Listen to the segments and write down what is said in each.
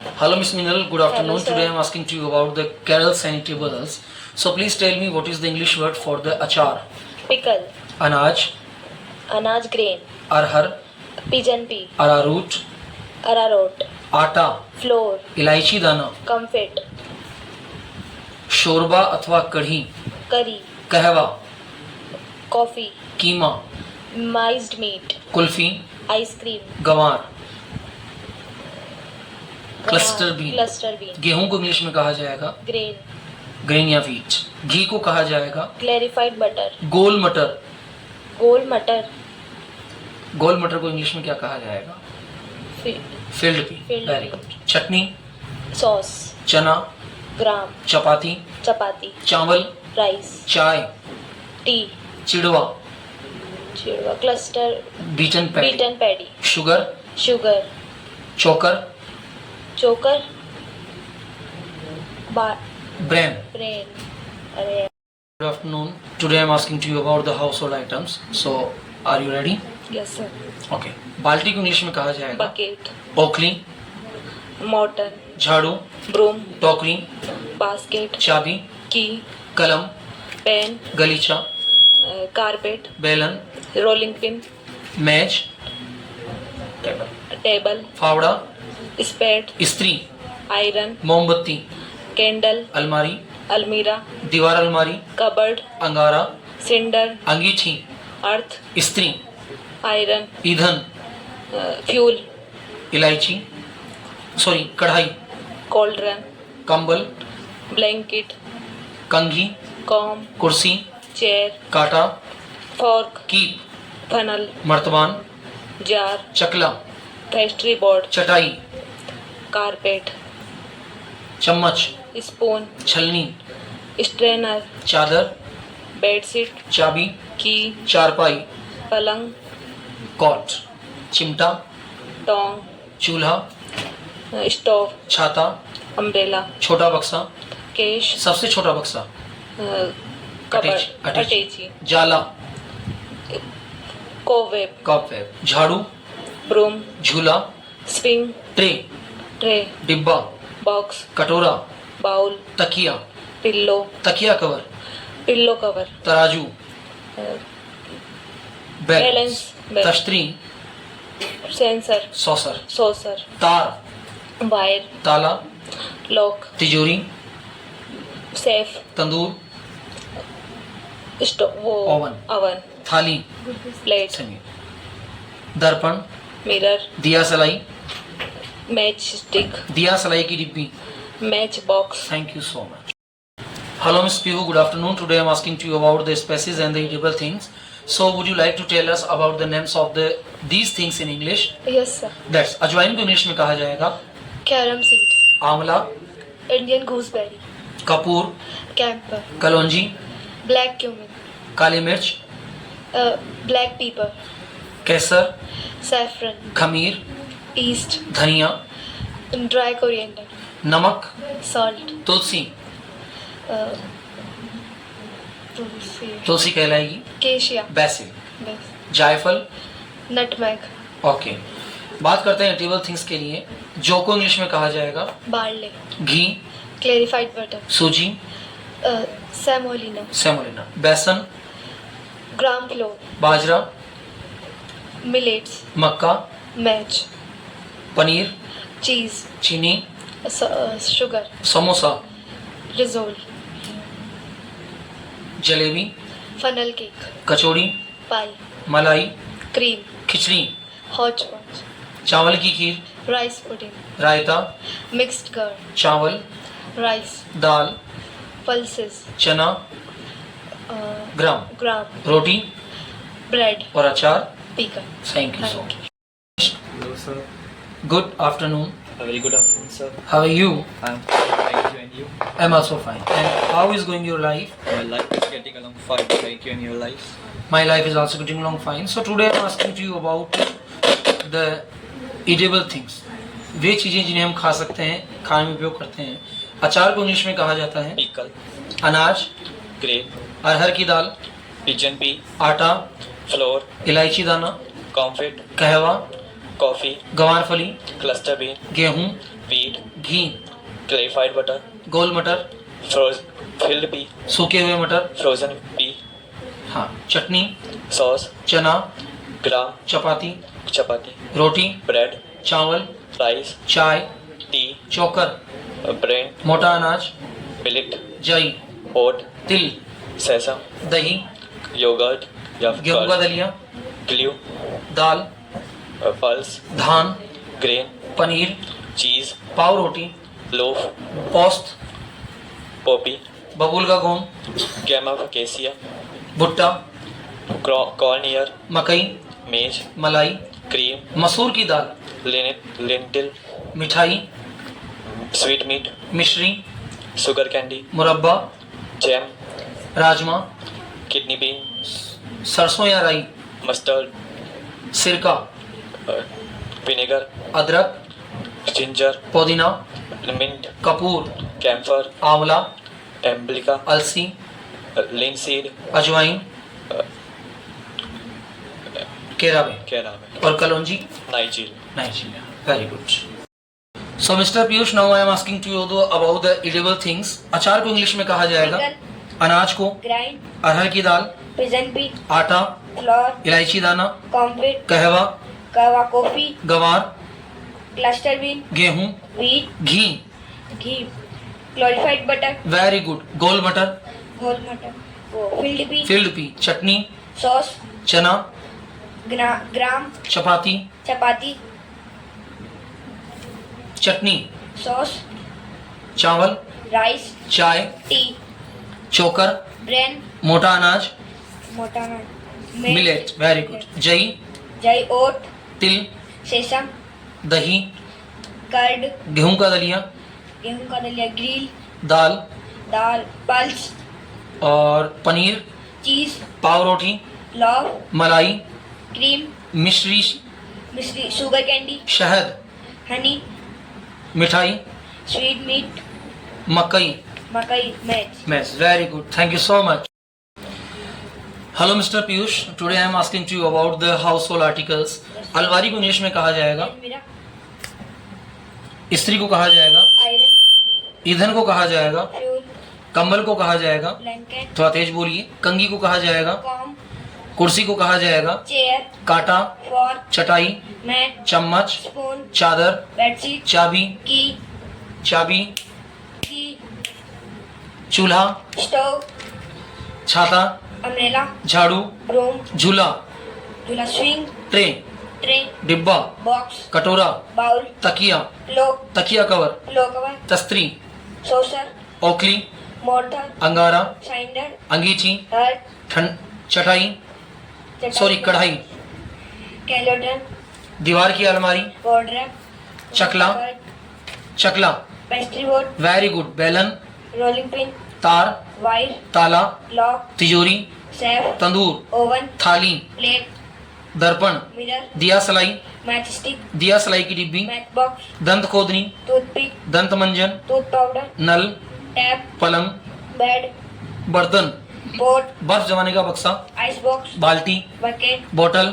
Hello, Miss Minal. Good afternoon. Hello, sir. Today I am asking to you about the carols and eatables. So please tell me what is the English word for the achar? Pickle. Anaj, Anaj grain. arhar, Pigeon pea. arrowroot, Arrowroot. आटा, Flour. इलायची दाना, Comfit. शोरबा अथवा कढ़ी, Curry. कहवा, Coffee. कीमा, Miced meat. Kulfi, Ice cream. गंवार, cluster bean. Cluster bean. गेहूं को English में कहा जाएगा Grain. ग्रेन या व्हीट। घी को कहा जाएगा Clarified butter. गोल मटर। Whole butter. गोल मटर को इंग्लिश में क्या कहा जाएगा? Field pea. Filled very pea. Good. चटनी, Sauce. चना, Gram. चपाती, Chapati. चावल, Rice. चाय, Tea. चिड़वा, Chirwa. Cluster. Beaten paddy, Beaten paddy. Sugar, Sugar. चोकर, Choker. Bran. Brain. Array. Good afternoon. Today I am asking to you about the household items. So, are you ready? Yes, sir. Okay. बाल्टी को English में कहा जाएगा Bucket. ओखली, Mortar. झाड़ू, Broom. टोकरी, Basket. चाबी, Key. कलम, Pen. गलीचा, Carpet. बेलन, Rolling pin. मेज, Table. फावड़ा, Spade. इस्त्री, Iron. मोमबत्ती, Candle. अलमारी, Almirah. दीवार अलमारी, Cupboard. अंगारा, Cinder. अंगीठी, Earth. इस्त्री, Iron. ईंधन, Fuel. इलायची, सॉरी कढ़ाई, Cauldron. कंबल, Blanket. कंघी, Comb. कुर्सी, Chair. कांटा, Fork. Keep, Funnel. मर्तबान, Jar. चकला, Pastry board. चटाई, Carpet. चम्मच, Spoon. छलनी, Strainer. चादर, Bedsheet. चाबी, Key. चारपाई, पलंग. कॉट, चिमटा, Tong. चूल्हा, Stove. छाता, Umbrella. छोटा बक्सा, Cash. सबसे छोटा बक्सा, Cupboard. अटैची, Attache. जाला, Cobweb. कॉपवेब, झाड़ू, Broom. झूला, Swing. Tray, Tray. डिब्बा, Box. कटोरा, Bowl. तकिया, Pillow. तकिया कवर, Pillow cover. तराजू, Balance. तश्तरी, Sensor. Saucer, Saucer. तार, Wire. ताला, Lock. तिजोरी, Safe. तंदूर, Oven. थाली, Plate. दर्पण, Mirror. दिया सलाई, Matchstick. दिया सलाई की डिब्बी। Matchbox. Thank you so much. Hello, Miss Pihu. Good afternoon. Today I am asking to you about the species and the eatable things. So, would you like to tell us about the names of these things in English? Yes, sir. That's अजवाइन को English में कहा जाएगा Carom seed. आंवला, Indian gooseberry. Kapoor, Camphor. कलौंजी, Black cumin. काली मिर्च, Black pepper. केसर, Saffron. खमीर, Yeast. धनिया, Dry coriander. नमक, Salt. तुलसी, तुलसी कहलाएगी, Cassia. BECIL, Yes. जायफल। Nutmeg. ओके, बात करते हैं ईटेबल थिंग्स के लिए। जो को इंग्लिश में कहा जाएगा Barley. घी, Clarified butter. सूजी, Semolina. सेमोलिना, बेसन, Gram flour. बाजरा, Millets. मक्का, Match. पनीर, Cheese. चीनी, Sugar. Samosa, Risol. Jalebi, Funnel cake. कचौड़ी, Pie. मलाई, Cream. खिचड़ी, Hodgepodge. चावल की खीर, Rice pudding. रायता, Mixed curd. चावल, Rice. दाल, Pulses. चना, ग्राम, Gram. रोटी Bread. और अचार। Pecan. Thank you so Thank much. Hello, sir. Good afternoon. A very good afternoon, sir. How are you? I'm fine, thank you, and you? I'm also fine. And how is going your life? My life is getting along fine, thank you, and your life? My life is also getting along fine. So today I'm asking to you about the eatable things. वे चीज़ें जिन्हें हम खा सकते हैं, खाने में उपयोग करते हैं। अचार को इंग्लिश में कहा जाता है Pickle, अनाज, grape, अरहर की दाल, pigeon pea, आटा, flour, इलायची दाना, comfit, कहवा, coffee, गंवार फली, cluster bean, गेहूँ, wheat, घी, clarified butter, गोल मटर, filled pea, सूखे हुए मटर, frozen pea, हाँ, चटनी, sauce, चना, gram, चपाती, chapati, रोटी, bread, चावल, rice, चाय, tea, चोकर, brain, मोटा अनाज, millet, जई, oat, तिल, sesame, दही, yogurt या गेहूं का curd, दलिया, glue, दाल, pulse, धान, grain, पनीर, cheese, पाव रोटी, loaf, पोस्त, poppy, बबूल का गोम, gamma acacia, भुट्टा, corn ear, मकई, maize, मलाई, cream, मसूर की दाल, lentil, मिठाई, sweet meat, मिश्री, sugar candy, मुरब्बा, jam, राजमा, kidney bean, सरसों या राई, mustard, सिरका, vinegar, अदरक, ginger, पुदीना, mint, कपूर, camphor, आंवला, amblyca, अलसी, linseed, अजवाइन, केरावे caraway, और कलौंजी, nigel. Nigeria. Very good. So mister Piyush, now I am asking to you about the edible things. अचार को इंग्लिश में कहा जाएगा. अनाज को, ग्राइंड, अरहर की दाल, पिजन पी, आटा, फ्लोर, इलायची दाना, कॉम्फिट, कहवा, कहवा कॉफी, गवार, क्लस्टर बीन, गेहूं, व्हीट, घी. घी, क्लोरीफाइड बटर, वेरी गुड. गोल मटर, होल मटर, वो फील्ड पी, फील्ड पी, चटनी, सॉस, चना, ग्राम, चपाती, चपाती, चटनी, सॉस, चावल, राइस, चाय, टी, चोकर, ब्रेन, मोटा अनाज, मोटा मिलेट. Very good. जई, जई, ओट, तिल, सेसम, दही, कर्ड, गेहूं का दलिया, गेहूं का दलिया, ग्रिल, दाल दाल, पल्स, और पनीर, चीज, पाव रोटी, लौव, मलाई, क्रीम, मिश्री, मिश्री, शुगर कैंडी, शहद, हनी, मिठाई, स्वीट मीट, मकई, मकई, match. Maize. Very good. Thank you so much. Hello mister Piyush, today I am asking to you about the household articles. अलमारी को इंग्लिश में कहा जाएगा. मेरा इस्त्री को कहा जाएगा. आयरन, ईंधन को कहा जाएगा. फ्यूल, कंबल को कहा जाएगा. ब्लैंकेट, थोड़ा तेज बोलिए. कंघी को कहा जाएगा. कॉम, कुर्सी को कहा जाएगा. चेयर, कांटा, फॉर्क, चटाई, मैट, चम्मच, स्पून, चादर, बेडशीट, चाबी, की, की, चूल्हा, स्टोव, छाता, अम्ब्रेला, झाड़ू, ब्रूम, झूला, झूला, स्विंग, ट्रे, ट्रे, डिब्बा, बॉक्स, कटोरा, बाउल, तकिया, प्लो, तकिया कवर, प्लो कवर, तस्त्री, सोसर, ओखली, मोर्टर, अंगारा, साइंडर, अंगीठी, हर्ट, चटाई, सॉरी कढ़ाई, कैलोड्रम, दीवार की अलमारी, वार्डरोब, चकला, चकला. Pastry board, very good. बेलन, रोलिंग पिन, तार, वायर, ताला, लॉक, तिजोरी, सेफ, तंदूर, ओवन, थाली, प्लेट, दर्पण, मिरर, दिया सलाई, मैच स्टिक, दिया सलाई की डिब्बी, मैच बॉक्स, दंत खोदनी, टूथपिक, दंत मंजन, टूथ पाउडर, नल, टैप, पलंग, बेड, बर्तन, पोट, बर्फ जमाने का बक्सा, आइस बॉक्स, बाल्टी, बकेट, बोतल,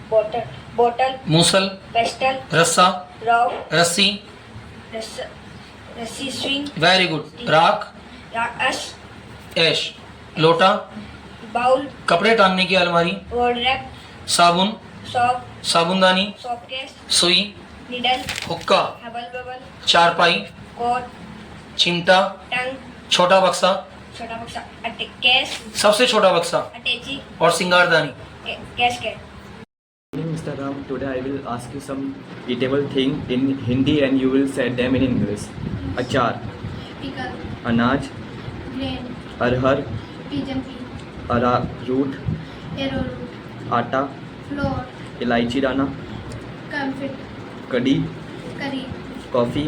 बोतल, बोतल, मूसल, पेस्टल, रस्सा, रॉव, रस्सी. रस्सी स्विंग, वेरी गुड. राख, अश, ऐश, लोटा, बाउल, कपड़े टांगने की अलमारी, वॉर्डरोब, साबुन, सॉप, साबुनदानी, सॉप केस, सुई, निडल, हुक्का, हबल बबल, चारपाई, कोट, चिमटा, टंग, छोटा बक्सा, छोटा बक्सा, केस, सबसे छोटा बक्सा अटैची, और सिंगारदानी. कैशकेट. Mr. Ram, today I will ask you some eatable thing in Hindi and you will say them in English. Achar, pickle, अनाज, grain, अरहर, pigeon pea, अरारूट, arrowroot, आटा, flour, इलायची दाना, confit, कड़ी, curry, coffee,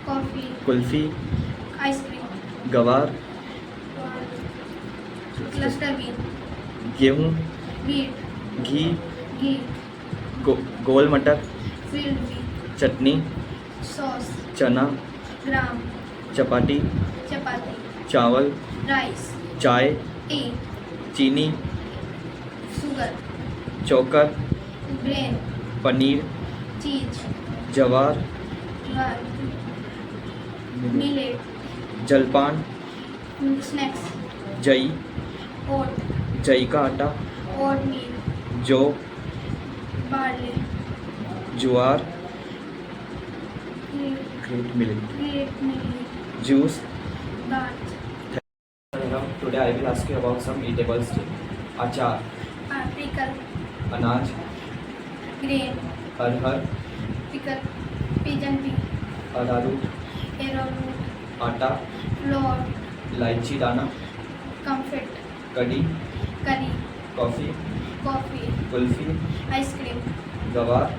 coffee, kulfi, ice cream, गवार, cluster bean, गेहूँ, wheat, घी, ghee, गोल मटर, filled pea, चटनी, sauce, चना, gram, चपाती, chapati, चावल, rice, चाय, tea, चीनी, sugar, चोकर, grain, पनीर, cheese, जवार, मिलेट जलपान, स्नैक्स जई, ओट जई का आटा, ओट मील जौ, barley jowar, great great millet, millet juice. Dal Today I will ask you about some eatables. अचार, पिकल अनाज, ग्रेन अरहर, पिकल पिजन पी अरारूट, एरोरूट आटा, फ्लोर इलायची दाना, कम्फर्ट कड़ी, करी कॉफ़ी, कॉफ़ी कुल्फ़ी, आइसक्रीम गवार,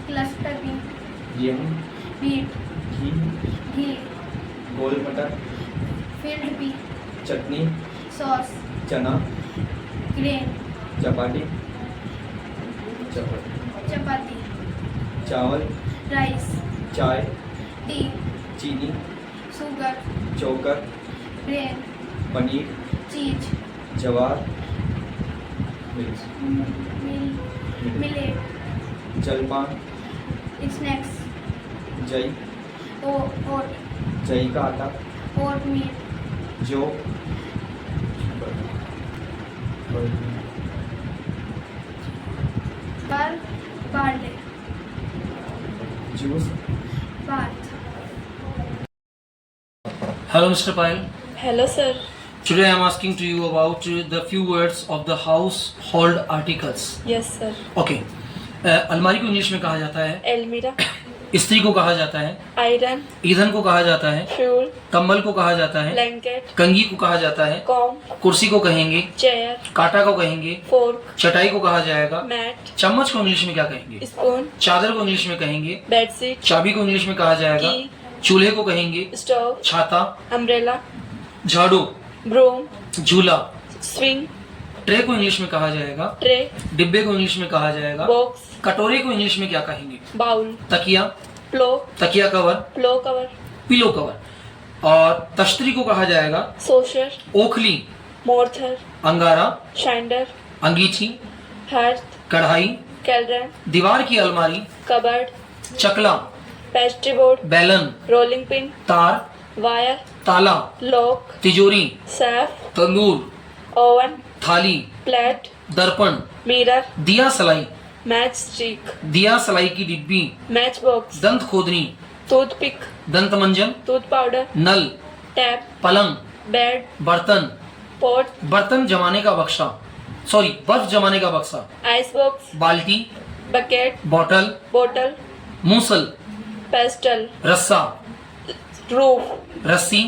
क्लस्टर बीन गेहूँ, बीट घी, घी गोल मटर, फील्ड पी चटनी, सॉस चना, ग्रेन चपाती, चपाती चावल, राइस चाय, टी चीनी, शुगर चोकर, ब्रेड पनीर, चीज जवार, मिर्च, मिलेट जलपान, स्नैक्स जई, ओट जई का आटा, ओट मील जौ, पर barley juice. Bath Hello, Mr. Payal. Hello, sir. Today I am asking to you about the few words of the household articles. Yes, sir. Okay. अलमारी को इंग्लिश में कहा जाता है, Almira, इस्त्री को कहा जाता है, iron, ईंधन को कहा जाता है, fuel, कंबल को कहा जाता है, blanket, कंघी को कहा जाता है, comb, कुर्सी को कहेंगे, chair, कांटा को कहेंगे, fork, चटाई को कहा जाएगा, mat, चम्मच को इंग्लिश में क्या कहेंगे, spoon, चादर को इंग्लिश में कहेंगे, bedsheet, चाबी को इंग्लिश में कहा जाएगा, key, चूल्हे को कहेंगे, stove, छाता, umbrella, झाड़ू, broom, झूला, swing, ट्रे को इंग्लिश में कहा जाएगा, tray, डिब्बे को इंग्लिश में कहा जाएगा, box, कटोरे को इंग्लिश में क्या कहेंगे, bowl, तकिया, pillow cover, cover, pillow cover, और तश्तरी को कहा जाएगा, saucer, ओखली, mortar, अंगारा, shander, अंगीठी, hearth, कढ़ाई, cauldron, दीवार की अलमारी, cupboard, चकला, pastry board, बैलन, rolling pin, तार, wire, ताला, lock, तिजोरी, safe, तंदूर, oven, थाली, plate, दर्पण, mirror, दिया सलाई, matchstick, दिया सलाई की डिब्बी, matchbox, दंत खोदनी, toothpick, दंत मंजन, tooth powder, नल, tap, पलंग, bed, बर्तन, pot, बर्तन जमाने का बक्सा, सॉरी बर्फ जमाने का बक्सा, icebox, बाल्टी, bucket, बॉटल, bottle, मूसल, pestle, रस्सा, roof, रस्सी,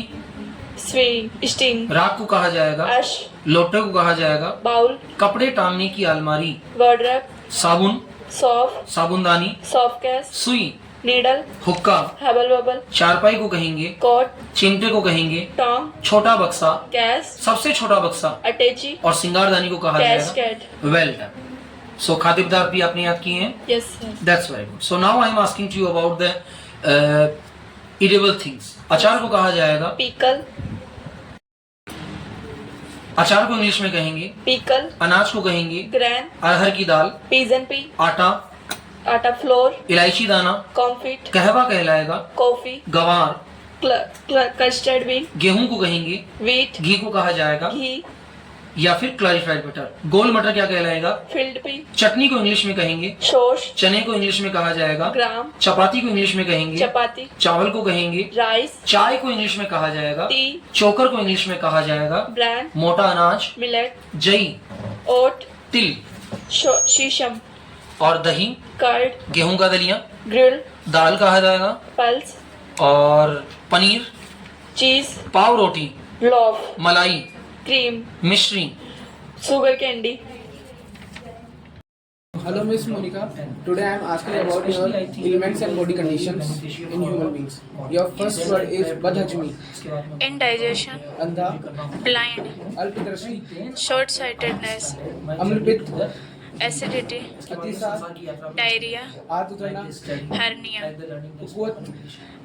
sting, राख को कहा जाएगा, ash, लोटे को कहा जाएगा, bowl, कपड़े टांगने की अलमारी, wardrobe, साबुन, soft, साबुनदानी, soft case, सुई, needle, हुक्का, hubble bubble, चारपाई को कहेंगे, coat, चिमटे को कहेंगे, tongue, छोटा बक्सा, gas, सबसे छोटा बक्सा, attache, और सिंगारदानी को कहा जाएगा. casket. Well done. सो खाद्य पदार्थ भी आपने याद किए हैं. Yes, sir. That's very good. So now I am asking to you about the eatable things. अचार को कहा जाएगा, Pickle, अचार को इंग्लिश में कहेंगे, pickle, अनाज को कहेंगे, grain, अरहर की दाल, pigeon pea, आटा, atta flour, इलायची दाना, confit, कहवा कहलाएगा, coffee, गवार, custard bean, गेहूं को कहेंगे, wheat, घी को कहा जाएगा, ghee, या फिर क्लैरिफाइड बटर. गोल मटर क्या कहलाएगा, filled pea, चटनी को इंग्लिश में कहेंगे, sauce, चने को इंग्लिश में कहा जाएगा, gram, चपाती को इंग्लिश में कहेंगे, chapati, चावल को कहेंगे, rice, चाय को इंग्लिश में कहा जाएगा, tea, चोकर को इंग्लिश में कहा जाएगा, bran, मोटा अनाज, millet, जई, oat, तिल, shisham, और दही, curd, गेहूं का दलिया, grill, दाल कहा जाएगा, pulse, और पनीर, cheese, पाव रोटी, loaf, मलाई, cream, मिश्री. sugar candy. Hello, Miss Monica. Today I am asking about your ailments and body conditions in human beings. Your first word is Badhajmi, indigestion, Andha, blind, Alpidrashti, short-sightedness, Amlpit, acidity, Atisa, diarrhea, Atutrana, hernia, Ukuat,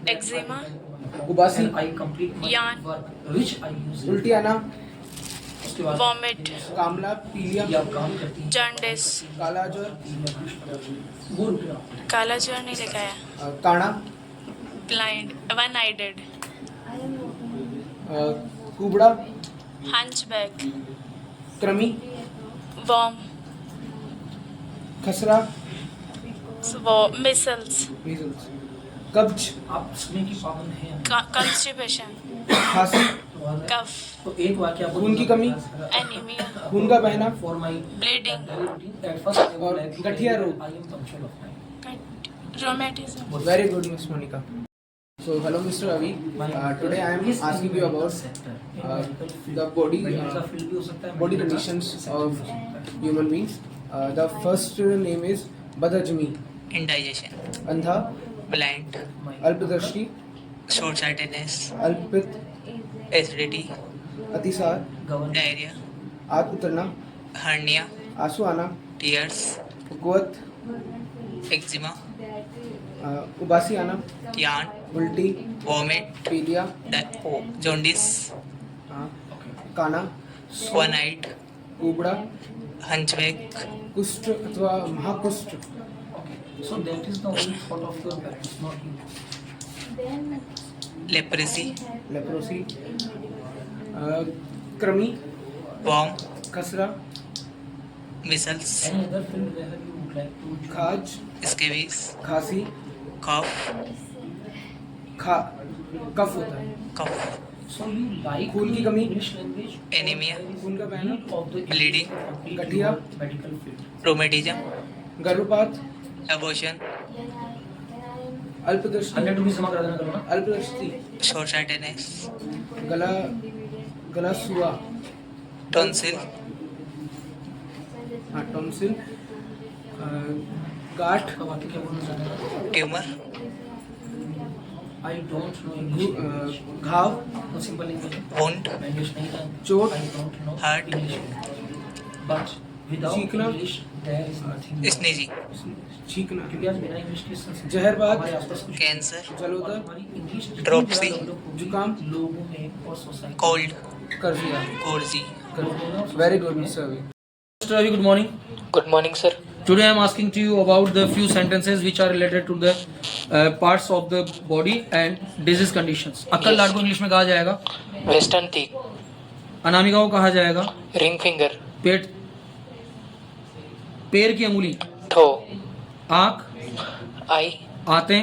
eczema, Ubasi, yawn, Ultiana, vomit, Kamla, Piliya, jaundice, Kalajor, काला ज्वर नहीं लगाया, Kana, blind, one-eyed, कुबड़ा, hunchback, कृमि, worm, खसरा, measles, measles, कब्ज, आप सुनने की पाबंद हैं। constipation, खांसी, cough, तो एक वाक्य आपको खून की कमी, anemia, खून का बहना फॉर माय bleeding, और गठिया रोग। rheumatism. Very good, Miss Monica. So, hello, Mr. Avi. Today I am asking you about the body conditions of human beings. The first name is Badhajmi, indigestion, Andha, blind, Alpadrashti, short-sightedness, Alpit, acidity, Atisar, diarrhea, आग उतरना, hernia, आंसू आना, tears, कुवत, eczema, उबासी आना, yarn, उल्टी, vomit, पीलिया, jaundice, काना, one-eyed, कुबड़ा, hunchback, कुष्ठ अथवा महाकुष्ठ, So that is the only thought of your parents, not you. leprosy, leprosy, कृमि, worm, खसरा, measles, Any other field where you would like to join? खाज, scabies, खांसी, cough, कफ होता है, cough, So you like खून की कमी, English language, anemia, खून का बहना, of the bleeding, गठिया, medical field. rheumatism, गर्भपात, abortion, अल्पदृष्टि, 100 रुपीज जमा करा देना करो ना। अल्पदृष्टि, short-sightedness, गला सुआ, tonsil, टॉन्सिल, गांठ, का वाक्य क्या बोलना चाहते हैं? tumor, I don't know English. घाव, No simple English. wound, मैं English नहीं जानता. चोट, I don't know Heart. English. But without चीखना, English there is nothing. sneezing, छींकना, क्योंकि आज बिना इंग्लिश के संस्कृत जहरबाद, हमारे आसपास कुछ cancer, जलोदर, हमारी इंग्लिश Dropsy, जुकाम, लोगों में और सोसाइटी cold, कर दिया। cozy. Very good, Mr. Avi. Mr. Ravi, good morning. Good morning, sir. Today I am asking to you about the few sentences which are related to the parts of the body and disease conditions. अक्कल लाट को English में कहा जाएगा, Western teeth, Anamika को कहा जाएगा, ring finger, पेट, पैर की अंगुली, toe, आँख, eye, आंतें,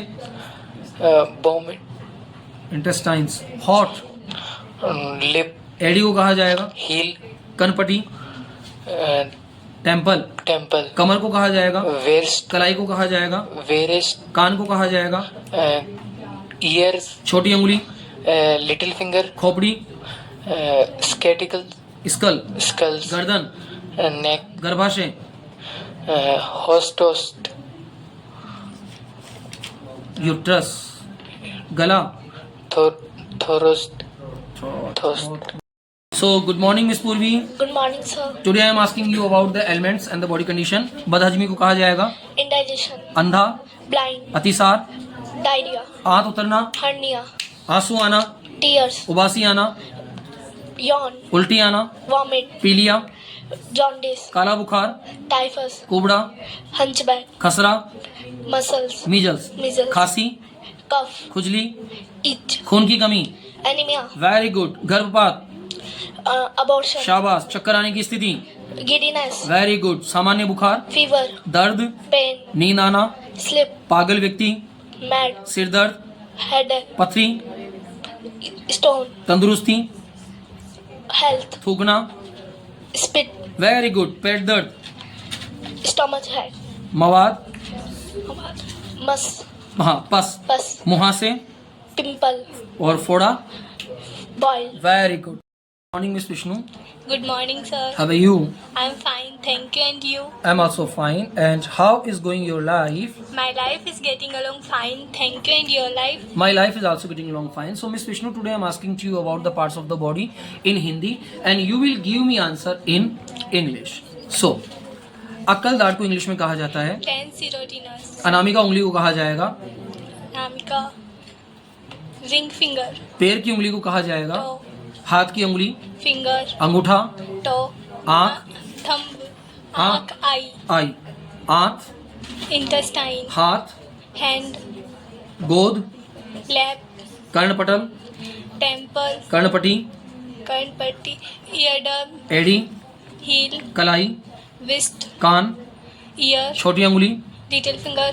vomit, इंटेस्टाइन्स, हॉट, lip, एडी को कहा जाएगा, heel, कनपटी, टेम्पल, temple, कमर को कहा जाएगा, waist, कलाई को कहा जाएगा, waist, कान को कहा जाएगा, ears, छोटी अंगुली, little finger, खोपड़ी, scuticle, स्कल, skulls, गर्दन, neck, गर्भाशय, host, यूट्रस, गला. thorax. So good morning, Miss Purvi. Good morning, sir. Today I am asking you about the ailments and the body condition. बदहजमी को कहा जाएगा, Indigestion, अंधा, blind, अतिसार, diarrhea, आंत उतरना, hernia, आंसू आना, tears, उबासी आना, yawn, उल्टी आना, vomit, पीलिया, jaundice, काला बुखार, typhus, कुबड़ा, hunchback, खसरा, muscles, मीजल्स, measles, खांसी, cough, खुजली, itch, खून की कमी. anemia, very good. गर्भपात, abortion, शाबाश. चक्कर आने की स्थिति, giddiness, वेरी गुड. सामान्य बुखार, fever, दर्द, pain, नींद आना, sleep, पागल व्यक्ति, mad, सिर दर्द, headache, पथरी, stone, तंदुरुस्ती, health, थूकना, spit, वेरी गुड. पेट दर्द, stomach ache, मवाद, mus, हाँ पस, pus, मुहासे pimple, और फोड़ा. boil. Very good. Morning miss Vishnu, Good morning, sir. How are you? I'm fine, thank you. And you? I am also fine. And how is going your life? My life is getting along fine, thank you. And your life? My life is also getting along fine. So Miss Vishnu, today I am asking to you about the parts of the body in Hindi and you will give me answer in English. So, अक्कल दाढ़ को English में कहा जाता है, Tenserotinous, Anamika उंगली को कहा जाएगा, Namika, ring finger, पैर की उंगली को कहा जाएगा, toe, हाथ की उंगली, finger, अंगूठा, toe, आँख, thumb, आँख, eye, आई, आंत, intestine, हाथ, hand, गोद, lap, कर्णपटल, temple, कर्णपटी, कर्णपट्टी, eardrum, एड़ी, heel, कलाई, wrist, कान, ear, छोटी अंगुली, little finger,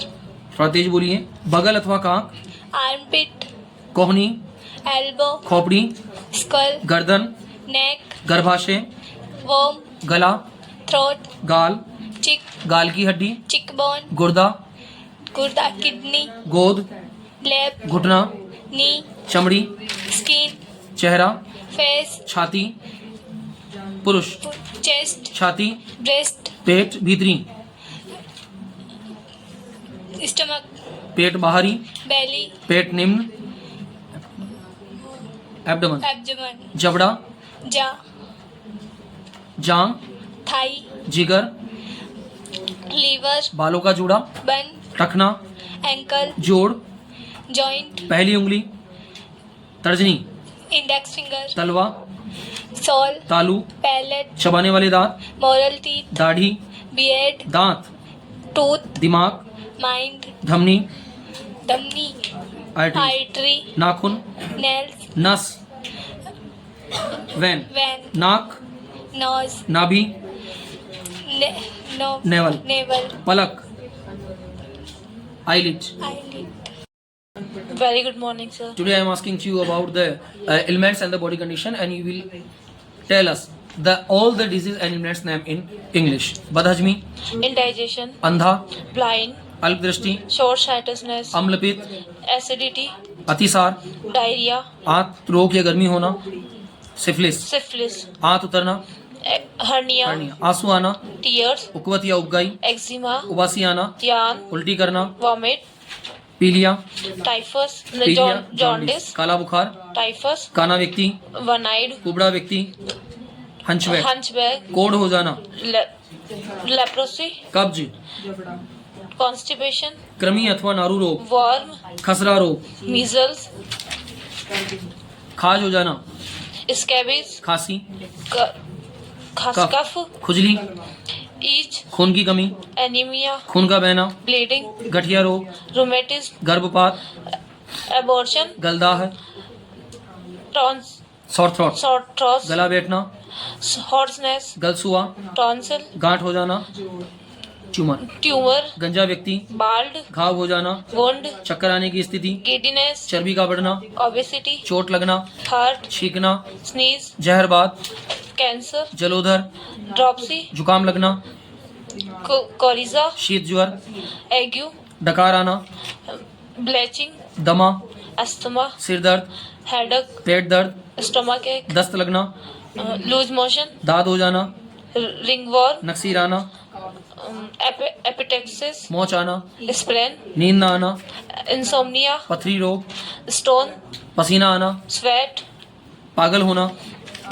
थोड़ा तेज बोलिए, बगल अथवा कांक, armpit, कोहनी, elbow, खोपड़ी, skull, गर्दन, neck, गर्भाशय, worm, गला, throat, गाल, cheek, गाल की हड्डी, cheekbone, गुर्दा, gurda, kidney, गोद, lap, घुटना, knee, चमड़ी, skin, चेहरा, face, छाती, पुरुष, chest, छाती, breast, पेट भीतरी, stomach, पेट बाहरी, belly, पेट निम्न, एब्डोमेन, abdomen, जबड़ा, jaw, जांग, thigh, जिगर, liver, बालों का जूड़ा, bun, टखना, ankle, जोड़, joint, पहली उंगली, तर्जनी, index finger, तलवा, sole, तालू, palate, चबाने वाले दांत, moral teeth, दाढ़ी, beard, दांत, tooth, दिमाग, mind, धमनी, dummy, आर्टरी, artery, नाखून, nails, नस, वैन, vein, नाक, nose, नाभि, navel, Palak, eyelid. eyelid. Very good morning, sir. Today I am asking to you about the ailments and the body condition, and you will tell us all the disease and ailments name in English. बदहजमी, Indigestion, अंधा, blind, अल्पदृष्टि, short-sightedness, अम्लपित्त, acidity, अतिसार, diarrhea, आंत रोग या गर्मी होना, syphilis, syphilis, आंत उतरना, hernia, hernia, आंसू आना, tears, उकवत या उबकाई, eczema, उबासी आना, yarn, उल्टी करना, vomit, पीलिया, typhus, पीलिया, jaundice, काला बुखार, typhus, काना व्यक्ति, one-eyed, कुबड़ा व्यक्ति, हंचबैक, hunchback, कोढ़ हो जाना, leprosy, कब्ज, constipation, कृमि अथवा नारू रोग, worm, खसरा रोग, measles, खाज हो जाना, scabies, खांसी, कफ, खुजली, itch, खून की कमी, anemia, खून का बहना, bleeding, गठिया रोग, rheumatism, गर्भपात, abortion, गलदाह, सॉर थ्रोट, sore throat, गला बैठना, hoarseness, गलसुआ, tonsil, गांठ हो जाना, ट्यूमर, tumor, गंजा व्यक्ति, bald, घाव हो जाना, wound, चक्कर आने की स्थिति, giddiness, चर्बी का बढ़ना, obesity, चोट लगना, heart, छींकना, sneeze, जहरबाद, cancer, जलोदर, dropsy, जुकाम लगना, coryza, शीत ज्वर, ague, डकार आना, bleaching, दमा, asthma, सिर दर्द, headache, पेट दर्द, stomach ache, दस्त लगना, loose motion, दाद हो जाना, ringworm, नक्सीर आना, epistaxis, मोच आना, sprain, नींद ना आना, insomnia, पथरी रोग, stone, पसीना आना, sweat, पागल होना,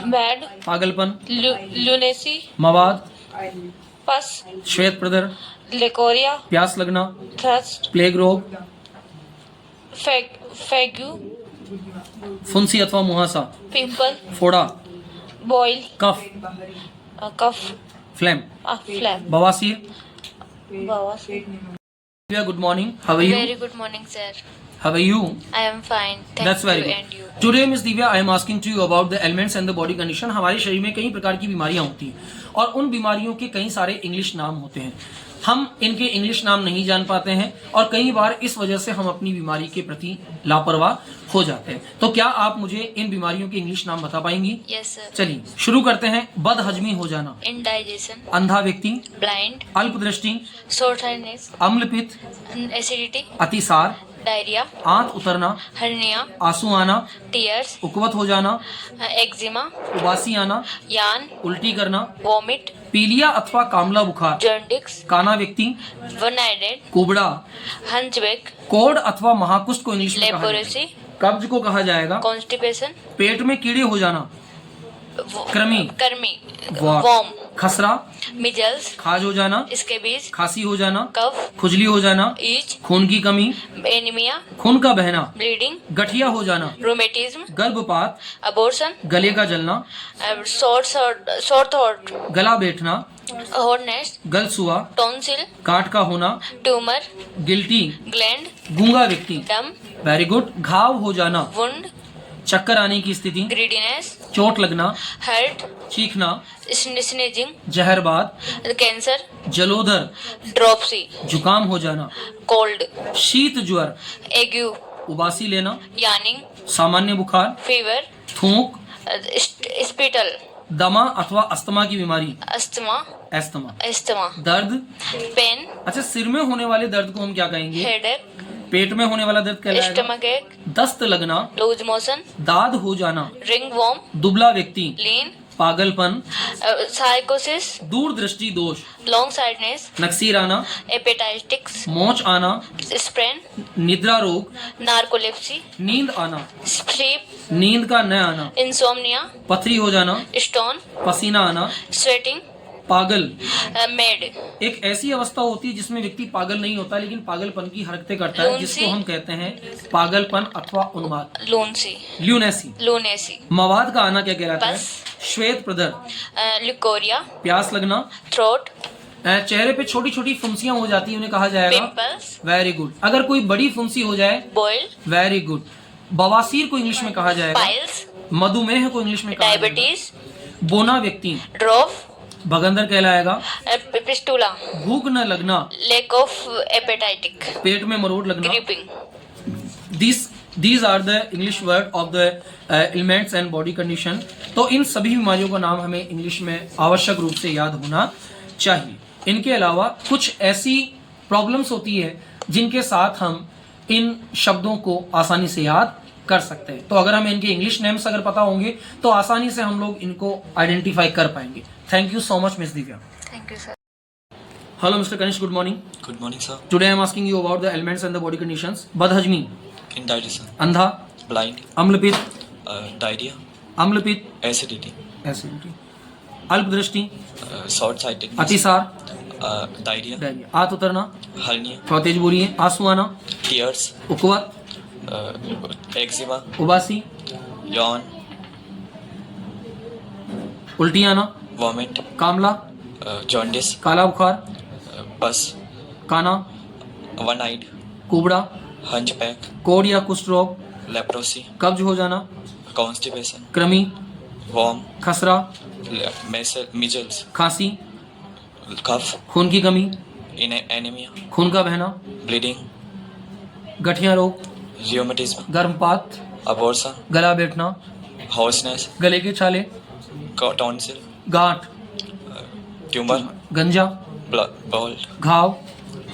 mad, पागलपन, lunacy, मवाद, pus, श्वेत प्रदर, leukorrhea, प्यास लगना, thirst, प्लेग रोग, fague, फुंसी अथवा मुहासा, pimple, फोड़ा, boil, कफ, cough, फ्लैम, phlegm, बवासीर. bowel. Good morning. How are you? Very good morning, sir. How are you? I am fine. Thank That's very you good. and you. Today, Miss Divya, I am asking to you about the ailments and the body condition. हमारे शरीर में कई प्रकार की बीमारियां होती हैं और उन बीमारियों के कई सारे इंग्लिश नाम होते हैं. हम इनके इंग्लिश नाम नहीं जान पाते हैं और कई बार इस वजह से हम अपनी बीमारी के प्रति लापरवाह हो जाते हैं. तो क्या आप मुझे इन बीमारियों के इंग्लिश नाम बता पाएंगी? Yes, sir. चलिए शुरू करते हैं. बदहजमी हो जाना, Indigestion, अंधा व्यक्ति, blind, अल्पदृष्टि, short-sightedness, अम्लपित्त, acidity, अतिसार, diarrhea, आंत उतरना, hernia, आंसू आना, tears, उकवत हो जाना, eczema, उबासी आना, yarn, उल्टी करना, vomit, पीलिया अथवा कामला बुखार, jaundice, काना व्यक्ति, one-eyed, कुबड़ा, hunchback, कोढ़ अथवा महाकुष्ठ को इंग्लिश में कहा जाएगा. leprosy, कब्ज को कहा जाएगा. constipation, पेट में कीड़े हो जाना, कृमि, कर्मी, वॉर्म, वॉर्म, खसरा, मिजल्स, खाज हो जाना, स्केबीज, खांसी हो जाना, कफ, खुजली हो जाना, ईच, खून की कमी, एनीमिया, खून का बहना, ब्लीडिंग, गठिया हो जाना, रोमेटिज्म, गर्भपात, अबॉर्शन, गले का जलना, सॉर थ्रोट, गला बैठना, हॉर्नेस, गलसुआ, टॉन्सिल, काट का होना, ट्यूमर, गिल्टी, ग्लैंड, गूंगा व्यक्ति, डम, वेरी गुड, घाव हो जाना, वुंड, चक्कर आने की स्थिति, ग्रीडीनेस, चोट लगना, हर्ट, चीखना, स्नीजिंग, जहरबाद, कैंसर, जलोदर, ड्रॉपसी, जुकाम हो जाना, कोल्ड, शीत ज्वर, एग्यू, उबासी लेना, यानिंग, सामान्य बुखार, फीवर, थूक, स्पिटल, दमा अथवा अस्थमा की बीमारी, अस्थमा, एस्थमा, दर्द, पेन, अच्छा सिर में होने वाले दर्द को हम क्या कहेंगे? हेडेक, पेट में होने वाला दर्द कहलाएगा। स्टमक एक, दस्त लगना, लूज मोशन, दाद हो जाना, रिंग वॉर्म, दुबला व्यक्ति, लीन, पागलपन, साइकोसिस, दूरदृष्टि दोष, लॉन्ग साइडनेस, नक्सीर आना, हेपेटाइटिक्स, मोच आना, स्प्रेन, निद्रा रोग, नार्कोलेप्सी, नींद आना, स्लीप, नींद का न आना, इंसोम्निया, पथरी हो जाना, स्टोन, पसीना आना, स्वेटिंग, पागल। मेड, एक ऐसी अवस्था होती है जिसमें व्यक्ति पागल नहीं होता लेकिन पागलपन की हरकतें करता है, लूनसी। जिसको हम कहते हैं पागलपन अथवा उन्माद, लूनसी, ल्यूनेसी। लूनेसी, मवाद का आना क्या कहलाता है? बस। श्वेत प्रदर, लिकोरिया, प्यास लगना, थ्रोट, चेहरे पे छोटी छोटी फुंसियां हो जाती है, उन्हें कहा जाएगा पिंपल्स, वेरी गुड। अगर कोई बड़ी फुंसी हो जाए, बॉयल, वेरी गुड। बवासीर को इंग्लिश में कहा जाएगा, पाइल्स, मधुमेह को इंग्लिश में कहा जाएगा, डायबिटीज, बोना व्यक्ति, ड्रॉफ, भगंदर कहलाएगा, पिस्टुला, भूख न लगना, लैक ऑफ एपेटाइटिक, पेट में मरोड़ लगना। Gripping, These are the English word of the ailments and body condition। तो इन सभी बीमारियों का नाम हमें इंग्लिश में आवश्यक रूप से याद होना चाहिए। इनके अलावा कुछ ऐसी प्रॉब्लम्स होती है जिनके साथ हम इन शब्दों को आसानी से याद कर सकते हैं। तो अगर हमें इनके इंग्लिश नेम्स अगर पता होंगे तो आसानी से हम लोग इनको आइडेंटिफाई कर पाएंगे। Thank you so much miss Divya. Thank you sir. Hello mister Kanishk, good morning. Good morning, sir. Today I am asking you about the elements and the body conditions. बदहजमी, Indigestion, अंधा, blind, अम्लपित्त, diarrhea, अम्लपित्त, acidity, acidity, अल्पदृष्टि, short-sightedness, अतिसार, diarrhea, diarrhoea, आंत उतरना, hernia, थोड़ा तेज बोलिए, आंसू आना, tears, उकवत, eczema, उबासी, yawn, उल्टी आना, vomit, कामला, jaundice, काला बुखार, pus, काना, one-eyed, कुबड़ा, hunchback, कोढ़ या कुष्ठ रोग, leprosy, कब्ज हो जाना, constipation, कृमि, worm, खसरा, measles, खांसी, cough, खून की कमी, anemia, खून का बहना, bleeding, गठिया रोग, rheumatism, गर्भपात, abortion, गला बैठना, hoarseness, गले के छाले, tonsil, गांठ, tumor, गंजा, ball, घाव,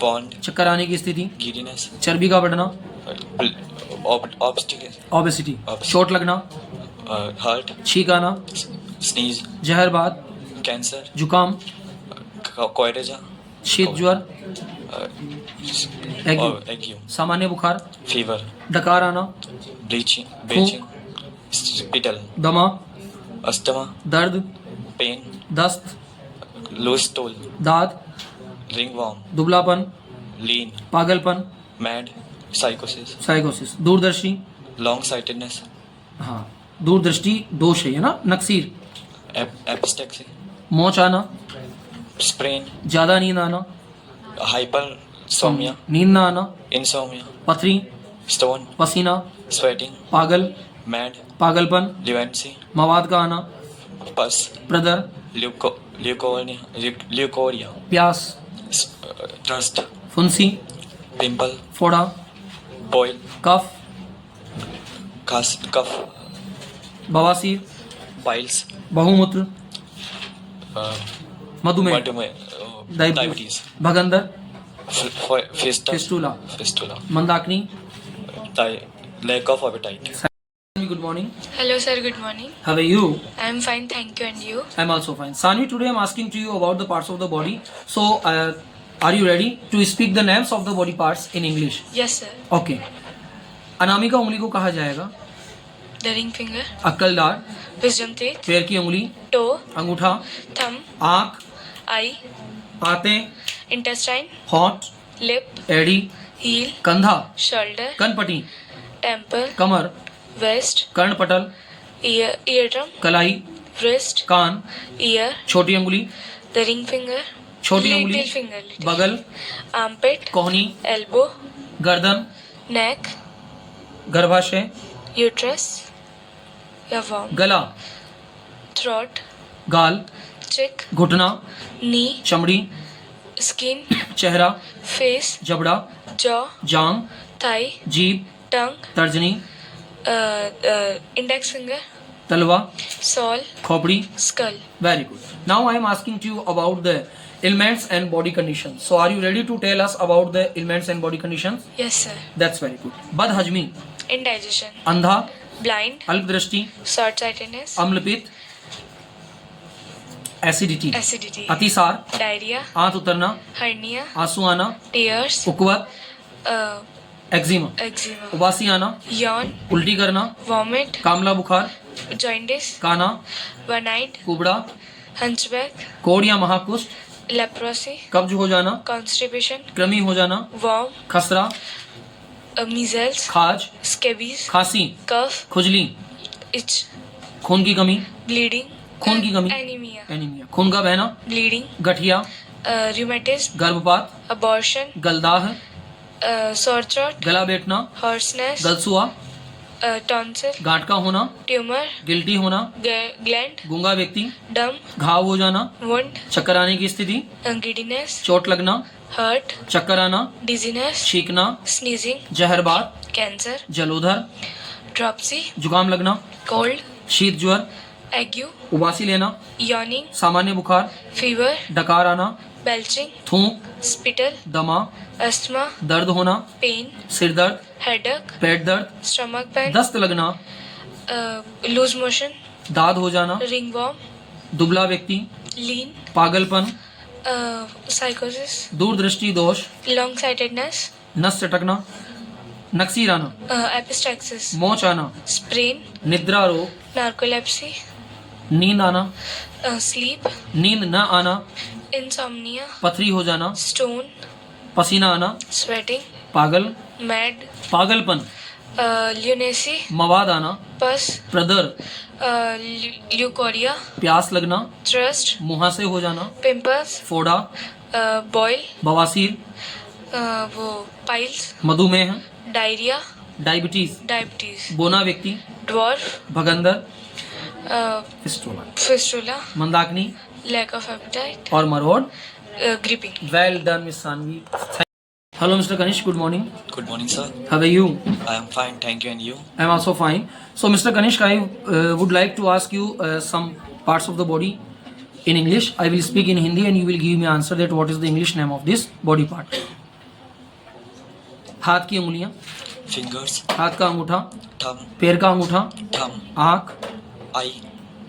pond, चक्कर आने की स्थिति, giddiness, चर्बी का बढ़ना, obstacle, ओबेसिटी, चोट लगना, hurt, छींक आना, sneeze, जहरबाद, cancer, जुकाम, coryza, शीत ज्वर, एग्यू, ague, सामान्य बुखार, fever, डकार आना, bleaching, spittle, दमा, asthma, दर्द, pain, दस्त, loose stool, दाद, ringworm, दुबलापन, lean, पागलपन, mad, psychosis, साइकोसिस, दूरदर्शी, long-sightedness, हाँ दूरदृष्टि दोष है ना, नक्सीर, epistaxy, मोच आना, sprain, ज्यादा नींद आना, hypersomnia, नींद ना आना, insomnia, पथरी, stone, पसीना, sweating, पागल, mad, पागलपन, lunacy, मवाद का आना, pus, प्रदर, leukorrhea, प्यास, thirst, फुंसी, pimple, फोड़ा, boil, कफ, cough, बवासीर, piles, बहुमूत्र, मधुमेह, diabetes, भगंदर, fistula, Mandakini. lack of appetite. Good morning. Hello, sir. Good morning. How are you? I am fine, thank you. And you? I'm also fine. Sanvi, today I'm asking to you about the parts of the body. So, are you ready to speak the names of the body parts in English? Yes, sir. Okay. Anamika उंगली को कहा जाएगा, The ring finger. अक्कलदार, Wisdom teeth. पैर की उंगली, Toe. अंगूठा, Thumb. आँख, Eye. आंतें, Intestine. होंठ, Lip. एड़ी, Heel. कंधा, Shoulder. कनपटी, Temple. कमर, Waist. कर्णपटल, Eardrum. कलाई, Wrist. कान, Ear. छोटी उंगली, The ring finger. छोटी Little उंगली, finger. Little. बगल, Armpit. कोहनी, Elbow. गर्दन, Neck. गर्भाशय, Uterus. या womb. गला, Throat. गाल, Cheek. घुटना, Knee. चमड़ी, Skin. चेहरा, Face. जबड़ा, Jaw. जांग, Thigh. जीभ, Tongue. तर्जनी, Index finger. तलवा, Sole. खोपड़ी. Skull. Very good. Now I am asking to you about the ailments and body conditions. So are you ready to tell us about the ailments and body conditions? Yes, sir. That's very good. बदहजमी, Indigestion. अंधा, Blind. अल्पदृष्टि, Short-sightedness. अम्लपित्त, acidity, Acidity. अतिसार, Diarrhea. आंत उतरना, Hernia. आंसू आना, Tears. उकवत, Uh, एक्जिमा, eczema. उबासी आना, Yawn. उल्टी करना, Vomit. कामला बुखार, Jaundice. काना, One-eyed. कुबड़ा, Hunchback. कोढ़ या महाकुष्ठ, Leprosy. कब्ज हो जाना, Constipation. कृमि हो जाना, Worm. खसरा, Measles. खाज, Scabies. खांसी, Cough. खुजली, Itch. खून की कमी, Bleeding. खून की कमी, Anemia. एनीमिया, खून का बहना, Bleeding. गठिया, Rheumatism. गर्भपात, Abortion. गलदाह, Sore throat. गला बैठना, Hoarseness. गलसुआ, Tonsil. गांठ का होना, Tumor. गिल्टी होना, Gland. गूंगा व्यक्ति, Dumb. घाव हो जाना, Wound. चक्कर आने की स्थिति, Giddiness. चोट लगना, Hurt. चक्कर आना, Dizziness. छींकना, Sneezing. जहरबात, Cancer. जलोधर, Dropsy. जुकाम लगना, Cold. शीत ज्वर, Ague. उबासी लेना, Yawning. सामान्य बुखार, Fever. डकार आना, Belching. थूक, Spittle. दमा, Asthma. दर्द होना, Pain. सिर दर्द, Headache. पेट दर्द, Stomach pain. दस्त लगना, Loose motion. दाद हो जाना, Ringworm. दुबला व्यक्ति, Lean. पागलपन, Psychosis. दूरदृष्टि दोष, Long-sightedness. नस चटकना, नक्सीर आना, Epistaxis. मोच आना, Sprain. निद्रा रोग, Narcolepsy. नींद आना, Sleep. नींद न आना, Insomnia. पथरी हो जाना, Stone. पसीना आना, Sweating. पागल, Mad. पागलपन, Lunacy. मवाद आना, Pus. प्रदर, Leukorrhea. प्यास लगना, Thirst. मुहासे हो जाना, Pimples. फोड़ा, Boil. बवासीर, वो piles. मधुमेह, Diarrhea. Diabetes, Diabetes. बोना व्यक्ति, Dwarf. भगंदर, uh, फिस्टुला, Fistula. मंदाग्नि Lack of appetite. और मरोड़. Gripping. Well done miss Saanvi. Hello mister Kanishk, good morning. Good morning, sir. How are you? I am fine, thank you, and you? I am also fine. So, Mr. Kanishk, I would like to ask you some parts of the body in English. I will speak in Hindi and you will give me answer that what is the English name of this body part. हाथ की उंगलियां, Fingers, हाथ का अंगूठा, thumb, पैर का अंगूठा, thumb, आँख, eye,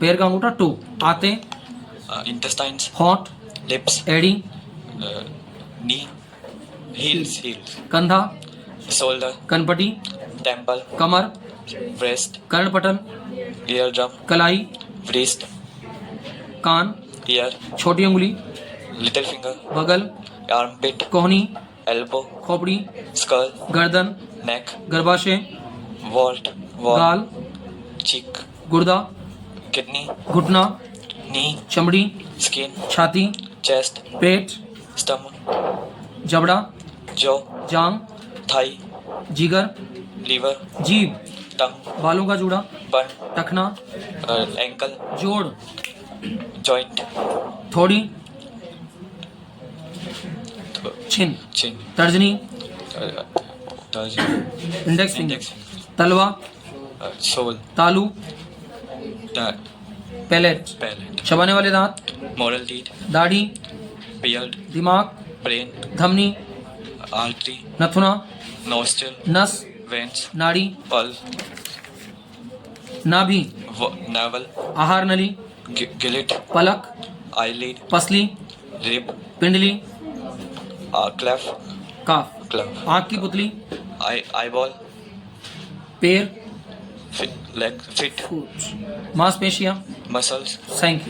पैर का अंगूठा, टो, आते, intestines, होंठ, lips, एड़ी, knee, heels, कंधा, shoulder, कनपटी, temple, कमर, breast, कर्णपटल, eardrum, कलाई, wrist, कान, ear, छोटी उंगली, little finger, बगल, armpit, कोहनी, elbow, खोपड़ी, skull, गर्दन, neck, गर्भाशय, wall, गाल, cheek, गुर्दा, kidney, घुटना, knee, चमड़ी, skin, छाती, chest, पेट, stomach, जबड़ा, jaw, जांग, thigh, जिगर, liver, जीभ, tongue, बालों का जूड़ा, bun, टखना, ankle, जोड़, joint, थोड़ी, छिन, chin, तर्जनी, touching, इंडेक्स फिंगर, index, तलवा, sole, तालू, पैलेट, palate, चबाने वाले दांत, moral teeth, दाढ़ी, beard, दिमाग, brain, धमनी, artery, नथुना, nostril, नस, veins, नाड़ी, pulse, नाभि, navel, आहार नली, gillet, पलक, eyelid, पसली, rib, पिंडली, cleft, काफ, cleft, आँख की पुतली, eyeball, पैर, leg, fit, मांसपेशियाँ, muscles, थैंक यू।